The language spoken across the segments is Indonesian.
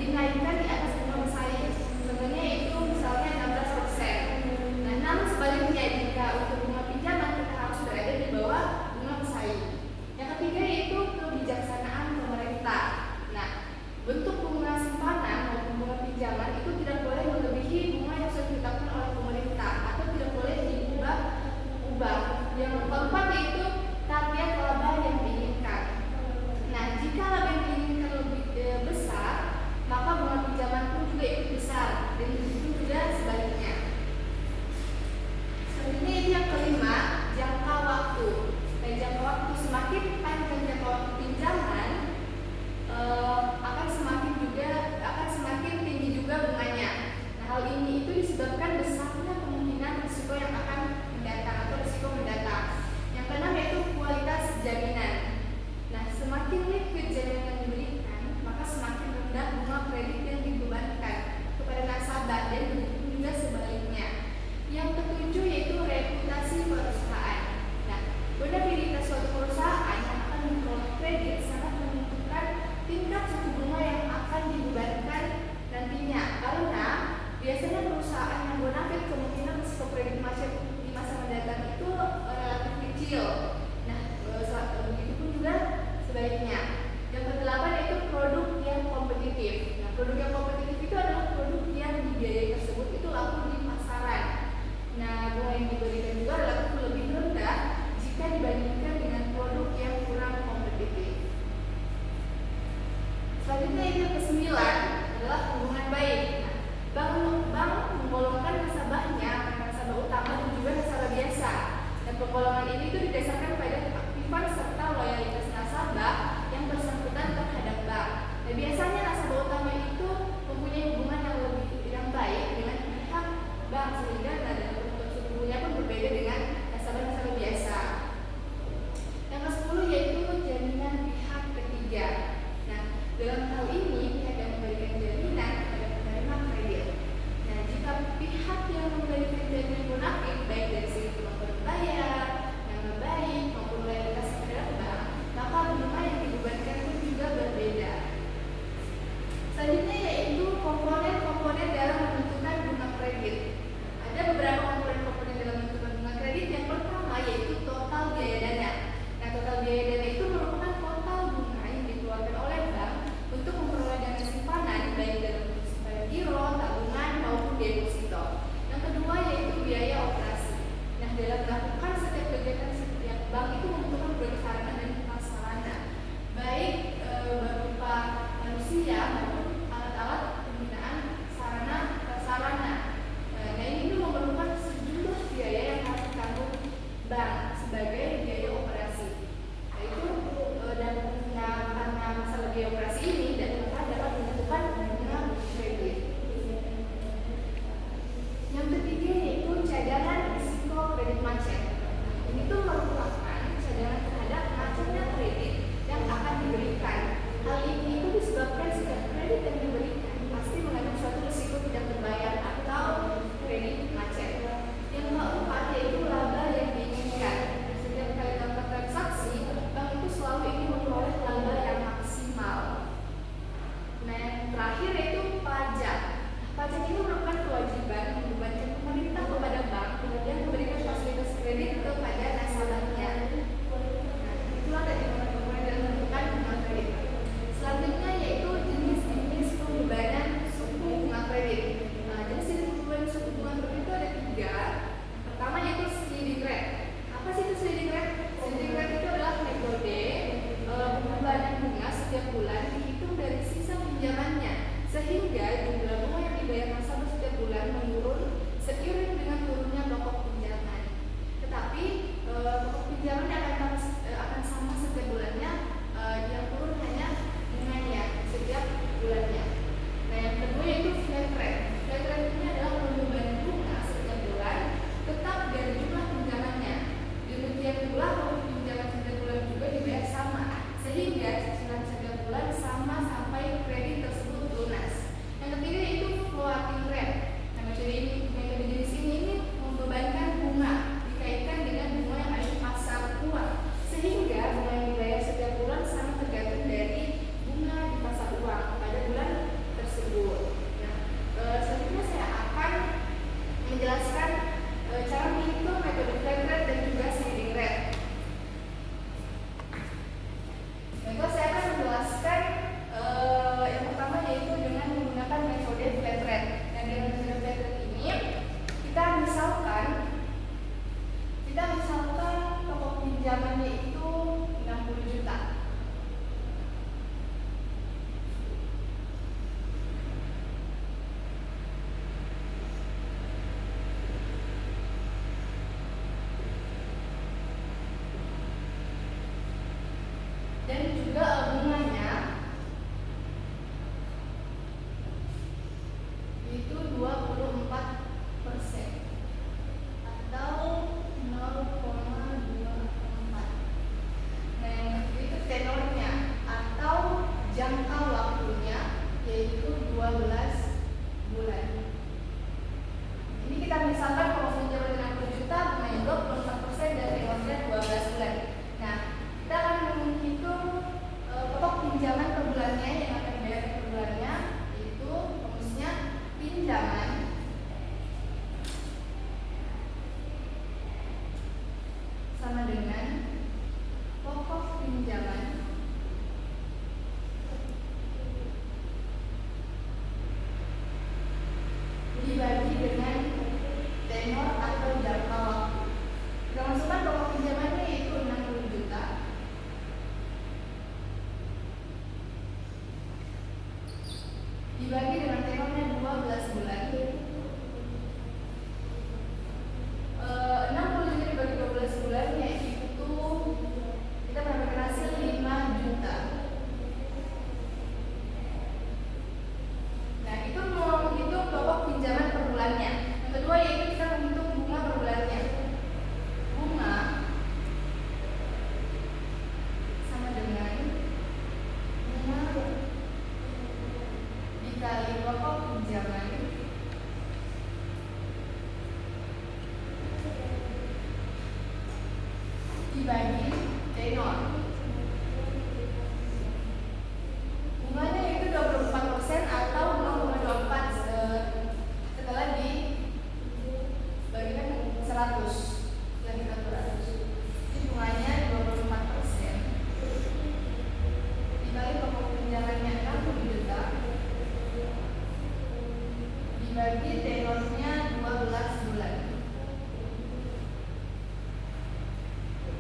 dinaikkan di atas bunga bersaing. Contohnya itu misalnya 16%. Nah, namun sebaliknya jika untuk bunga pinjaman kita harus berada di bawah bunga bersaing. Yang ketiga yaitu kebijaksanaan pemerintah. Nah, bentuk bunga simpanan maupun bunga pinjaman itu tidak boleh melebihi bunga yang sudah ditetapkan oleh pemerintah atau tidak boleh diubah-ubah. Yang keempat yaitu target laba yang diinginkan. Nah, jika laba yang diinginkan lebih besar, maka bunga pinjaman pun juga ikut besar, dan begitu juga sebaliknya. Selanjutnya itu yang kelima, jangka waktu. Nah, jangka waktu semakin panjang jangka waktu pinjaman, akan semakin tinggi juga bunganya. Nah, hal ini itu disebabkan besarnya kemungkinan risiko yang akan mendatang atau risiko mendatang. Yang keenam yaitu kualitas jaminan. Nah, semakin liquid jaminan yang diberikan, maka semakin rendah bunga kredit yang dibebankan kepada nasabah, dan begitu juga sebaliknya. Yang ketujuh yaitu reputasi perusahaan. Nah, bonafidilitas suatu perusahaan yang akan memperoleh kredit sangat menentukan tingkat suku bunga yang akan dibebankan nantinya, karena biasanya perusahaan yang bonafit kemungkinan risiko kredit macet di masa mendatang itu relatif kecil. Nah, begitu pun juga sebaliknya. Yang kedelapan yaitu produk yang kompetitif. Nah, produk yang kompetitif itu adalah produk yang dibiayai tersebut itu laku di pasaran. Nah, bunga yang diberikan juga relatif lebih rendah jika dibandingkan dengan produk yang kurang kompetitif. Selanjutnya yang kesembilan adalah hubungan baik. Nah, bank menggolongkan nasabahnya, nasabah utama dan juga nasabah biasa. Dan penggolongan ini itu didasarkan pada keaktifan serta loyalitas nasabah yang bersangkutan terhadap bank. Nah, biasanya nasabah utama itu mempunyai hubungan yang baik dengan pihak bank, sehingga dalam bentuk suku bunga pun berbeda dengan nasabah-nasabah biasa. Yang ke-10 yaitu jaminan pihak ketiga. Nah, dalam hal ini pihak yang memberikan jaminan kepada penerima kredit. Nah, jika pihak yang memberikan jaminan bonafit baik dari segi kemampuan bayar, nama baik maupun loyalitas terhadap bank, maka bunga yang dibebankan pun juga berbeda. Selanjutnya yaitu komponen-komponen dalam menentukan bunga kredit. Ada beberapa komponen-komponen dalam menentukan bunga kredit. Yang pertama yaitu total biaya dana. Nah, total biaya dana itu merupakan total bunga yang dikeluarkan oleh bank untuk memperoleh dana simpanan baik dalam bentuk simpanan giro, tabungan maupun deposito. Yang kedua yaitu biaya operasi. Nah, dalam melakukan setiap kegiatan setiap bank itu membutuhkan berbagai sarana dan prasarana, baik berupa manusia maupun alat-alat pembinaan sarana prasarana. Nah, ini memerlukan sejumlah biaya yang harus ditanggung bank sebagai biaya operasi. Nah, itu dan karena masalah biaya operasi ini dan dapat menentukan bunga kredit. Yang ketiga yaitu cadangan risiko kredit macet. Ini tuh merupakan cadangan terhadap macetnya kredit yang akan diberikan. Hal ini itu disebabkan sikap kredit dibagi dengan tenornya 12 bulan. 60 dibagi 12 bulan yaitu kita mendapatkan hasil 5 juta. Nah, itu menghitung pokok pinjaman per bulannya. Yang kedua yaitu kita menghitung bunga per bulannya. Bunga sama dengan bunga dikali pokok pinjaman dibagi tenor. Bunganya itu 24% atau 0,24 setelah dibagikan 100. Lagi 100. Jadi bunganya 24% dikali pokok pinjamannya 60 juta dibagi tenornya 12 bulan.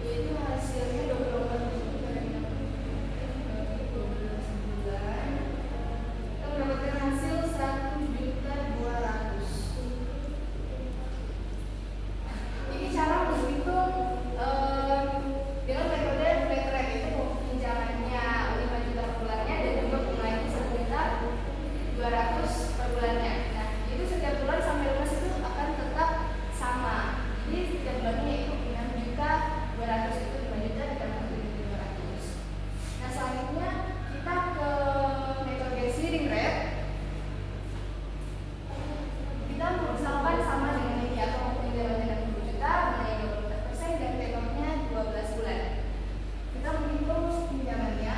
Yaitu hasilnya 24 bulan. Kita mendapatkan hasil 1.200.000. Ini cara menghitung dengan metode flat rate, itu pinjamannya 5 juta per bulannya dan juga bunganya 1.200.000 per bulannya. Nah, itu setiap bulan sampai lunas itu akan tetap sama. Jadi setiap bulannya itu 6 juta 200 itu 5 juta ditambah 7.200. Nah, selanjutnya kita ke metode sliding rate. Kita misalkan sama dengan ini atau pinjamannya 60 juta, bunganya 24% dan tenornya 12 bulan. Kita menghitung pinjamannya.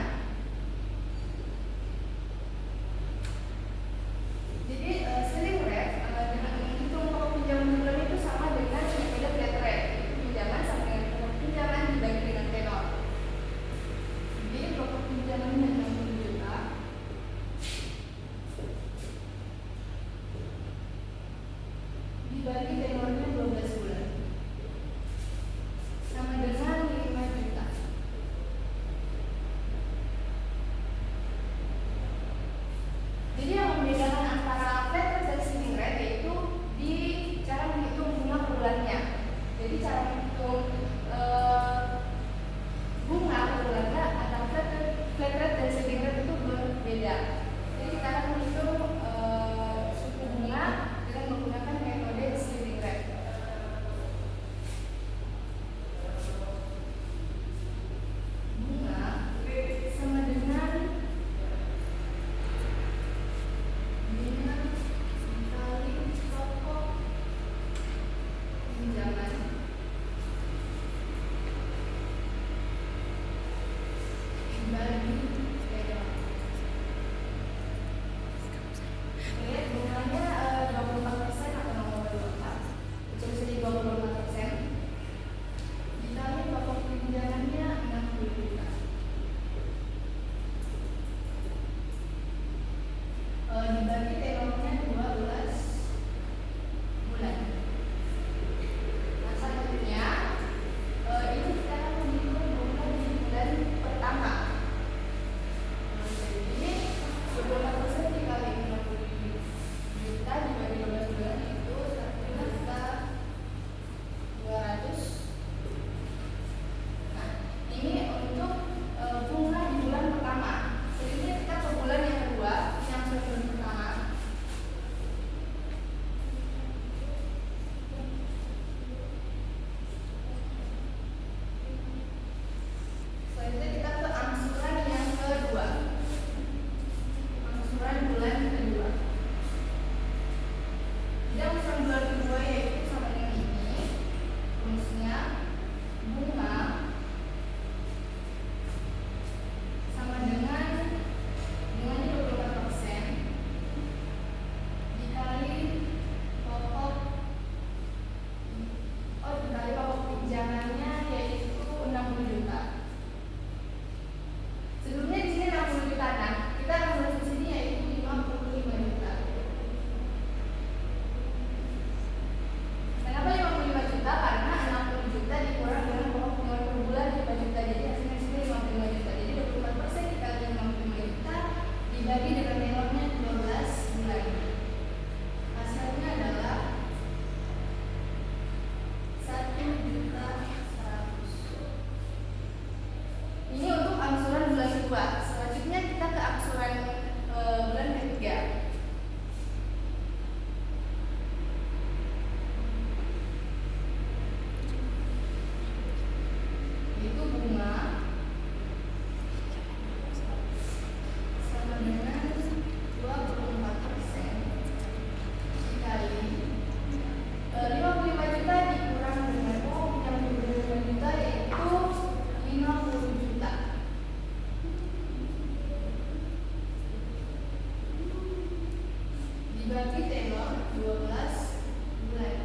dibagi tenor 12 bulan.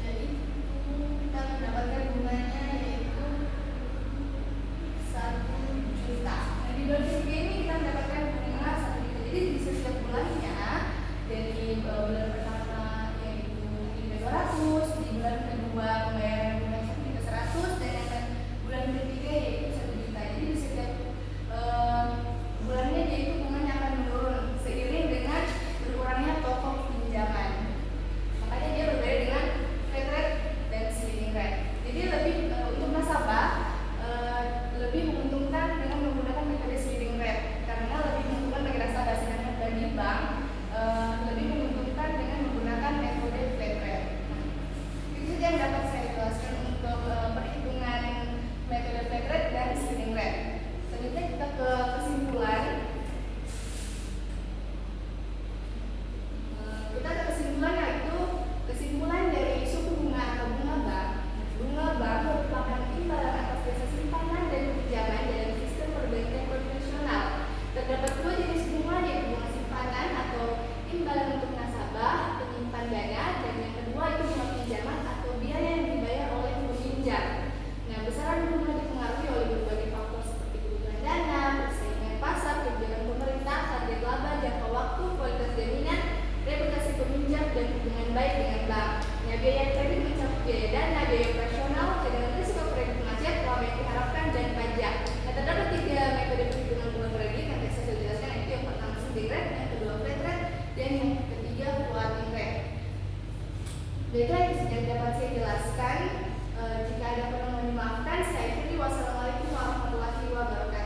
Jadi kita mendapatkan bunganya yaitu 1 juta. Nah, dibagi 3 ini kita mendapatkan bunga 1 juta. Jadi di setiap bulannya dari bulan pertama yaitu 200, di bulan kedua pembayaran bunga 100, dan yang bulan ketiga yaitu 1 juta. Jadi di setiap bulannya yaitu bunganya akan menurun seiring dengan berkurangnya pokok pinjaman. Makanya dia berbeda dengan flat rate dan sliding rate. Jadi lebih untuk nasabah lebih menguntungkan dengan menggunakan metode sliding rate karena lebih menguntungkan bagi nasabah, sedangkan bagi bank lebih menguntungkan dengan menggunakan metode flat rate. Itu saja yang dapat saya jelaskan untuk perhitungan metode flat rate dan sliding rate. Selanjutnya kita ke kesimpulan. Kita ke kesimpulan, yaitu kesimpulan dari suku bunga atau bunga bank. Bunga bank merupakan imbalan atas jasa simpanan dan pinjaman dalam sistem perbankan konvensional. Terdapat 2 jenis bunga, yaitu bunga simpanan atau imbalan untuk nasabah penyimpan dana, dan yang kedua itu bunga pinjaman atau biaya yang dibayar oleh peminjam. Nah, besaran bunga dipengaruhi oleh berbagai faktor seperti kebutuhan dana, persaingan pasar, kebijakan pemerintah, target laba, jangka waktu, kualitas jaminan, reputasi peminjam, dan hubungan baik dengan bank. Nah, biaya kredit mencakup biaya dana, biaya operasional, cadangan risiko kredit macet, laba yang diharapkan, dan pajak. Nah, terdapat 3 metode perhitungan bunga kredit yang tadi saya sudah jelaskan, yaitu yang pertama sliding rate, yang kedua flat rate, dan yang ketiga floating rate. Baiklah, itu sudah dapat saya jelaskan. Jika ada pertanyaan dimaafkan. Saya akhiri. Wassalamualaikum warahmatullahi wabarakatuh.